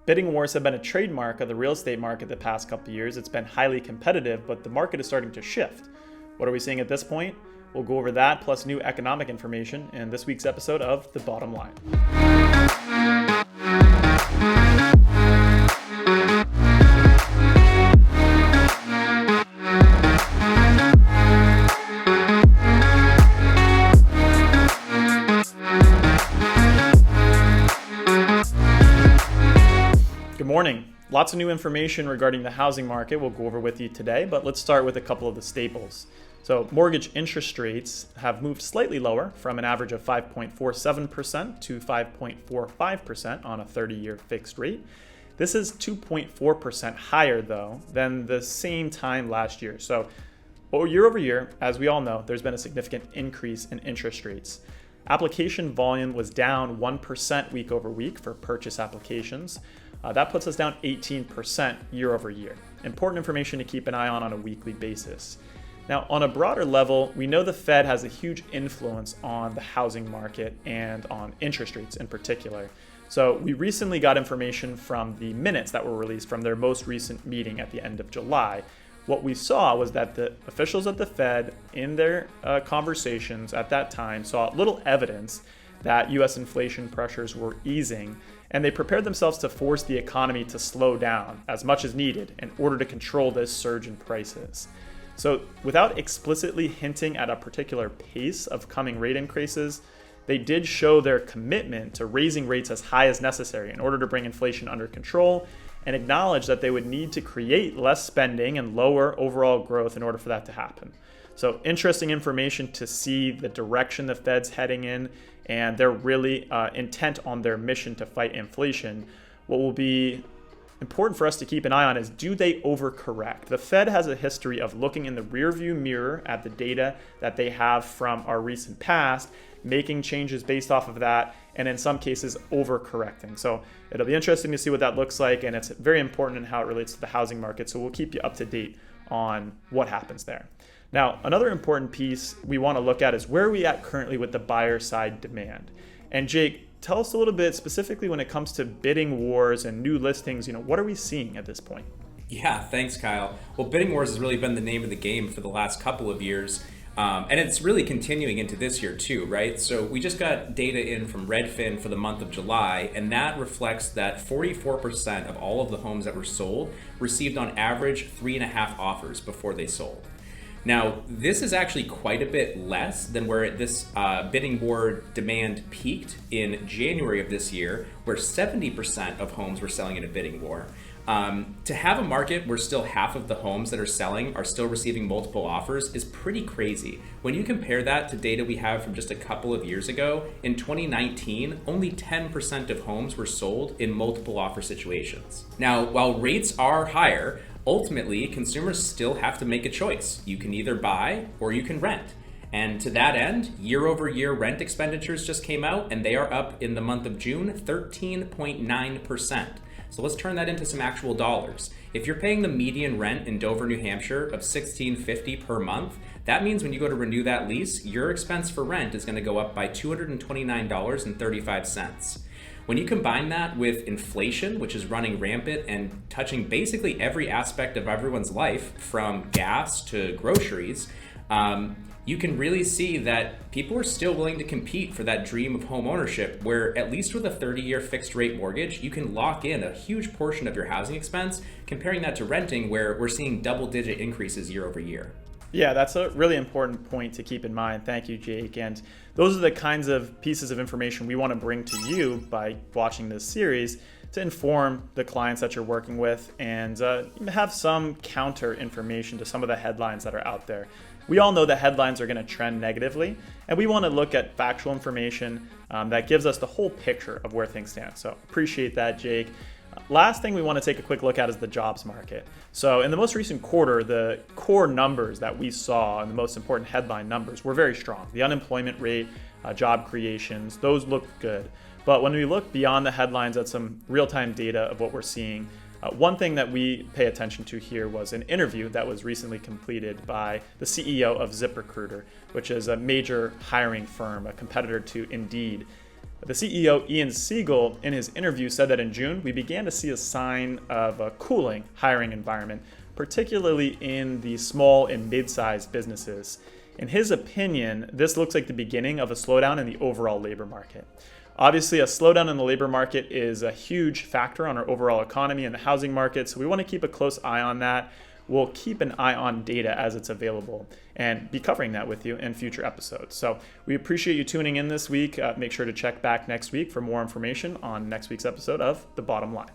Bidding wars have been a trademark of the real estate market the past couple of years. It's been highly competitive, but the market is starting to shift. What are we seeing at this point? We'll go over that plus new economic information in this week's episode of The Bottom Line. Good morning. Lots of new information regarding the housing market we'll go over with you today, but let's start with a couple of the staples. So mortgage interest rates have moved slightly lower from an average of 5.47% to 5.45% on a 30-year fixed rate. This is 2.4% higher, though, than the same time last year. So year over year, as we all know, there's been a significant increase in interest rates. Application volume was down 1% week over week for purchase applications. That puts us down 18% year over year. Important information to keep an eye on a weekly basis. Now, on a broader level, we know the Fed has a huge influence on the housing market and on interest rates in particular. So we recently got information from the minutes that were released from their most recent meeting at the end of July. What we saw was that the officials at the Fed, in their conversations at that time, saw little evidence that U.S. inflation pressures were easing, and they prepared themselves to force the economy to slow down as much as needed in order to control this surge in prices. So without explicitly hinting at a particular pace of coming rate increases, they did show their commitment to raising rates as high as necessary in order to bring inflation under control, and acknowledge that they would need to create less spending and lower overall growth in order for that to happen. So interesting information to see the direction the Fed's heading in, and they're really intent on their mission to fight inflation. What will be important for us to keep an eye on is, do they overcorrect? The Fed has a history of looking in the rearview mirror at the data that they have from our recent past, making changes based off of that, and in some cases overcorrecting. So it'll be interesting to see what that looks like, and it's very important in how it relates to the housing market. So we'll keep you up to date on what happens there. Now, another important piece we want to look at is where are we at currently with the buyer side demand. And Jake, tell us a little bit specifically when it comes to bidding wars and new listings, what are we seeing at this point? Yeah, thanks, Kyle. Well, bidding wars has really been the name of the game for the last couple of years. And it's really continuing into this year too, right? So we just got data in from Redfin for the month of July, and that reflects that 44% of all of the homes that were sold received on average 3.5 offers before they sold. Now, this is actually quite a bit less than where this bidding war demand peaked in January of this year, where 70% of homes were selling in a bidding war. To have a market where still half of the homes that are selling are still receiving multiple offers is pretty crazy. When you compare that to data we have from just a couple of years ago, in 2019, only 10% of homes were sold in multiple offer situations. Now, while rates are higher, ultimately, consumers still have to make a choice. You can either buy or you can rent. And to that end, year over year rent expenditures just came out, and they are up in the month of June 13.9%. So let's turn that into some actual dollars. If you're paying the median rent in Dover, New Hampshire of $1,650 per month, that means when you go to renew that lease, your expense for rent is going to go up by $229.35. When you combine that with inflation, which is running rampant and touching basically every aspect of everyone's life, from gas to groceries, you can really see that people are still willing to compete for that dream of home ownership, where at least with a 30-year fixed rate mortgage, you can lock in a huge portion of your housing expense, comparing that to renting, where we're seeing double-digit increases year over year. Yeah, that's a really important point to keep in mind. Thank you, Jake. And those are the kinds of pieces of information we want to bring to you by watching this series to inform the clients that you're working with and have some counter information to some of the headlines that are out there. We all know that headlines are going to trend negatively, and we want to look at factual information that gives us the whole picture of where things stand. So appreciate that, Jake. Last thing we want to take a quick look at is the jobs market. So in the most recent quarter, the core numbers that we saw and the most important headline numbers were very strong. The unemployment rate, job creations, those look good. But when we look beyond the headlines at some real-time data of what we're seeing, one thing that we pay attention to here was an interview that was recently completed by the CEO of ZipRecruiter, which is a major hiring firm, a competitor to Indeed. The CEO, Ian Siegel, in his interview said that in June, we began to see a sign of a cooling hiring environment, particularly in the small and mid-sized businesses. In his opinion, this looks like the beginning of a slowdown in the overall labor market. Obviously, a slowdown in the labor market is a huge factor on our overall economy and the housing market, so we want to keep a close eye on that. We'll keep an eye on data as it's available and be covering that with you in future episodes. So we appreciate you tuning in this week. Make sure to check back next week for more information on next week's episode of The Bottom Line.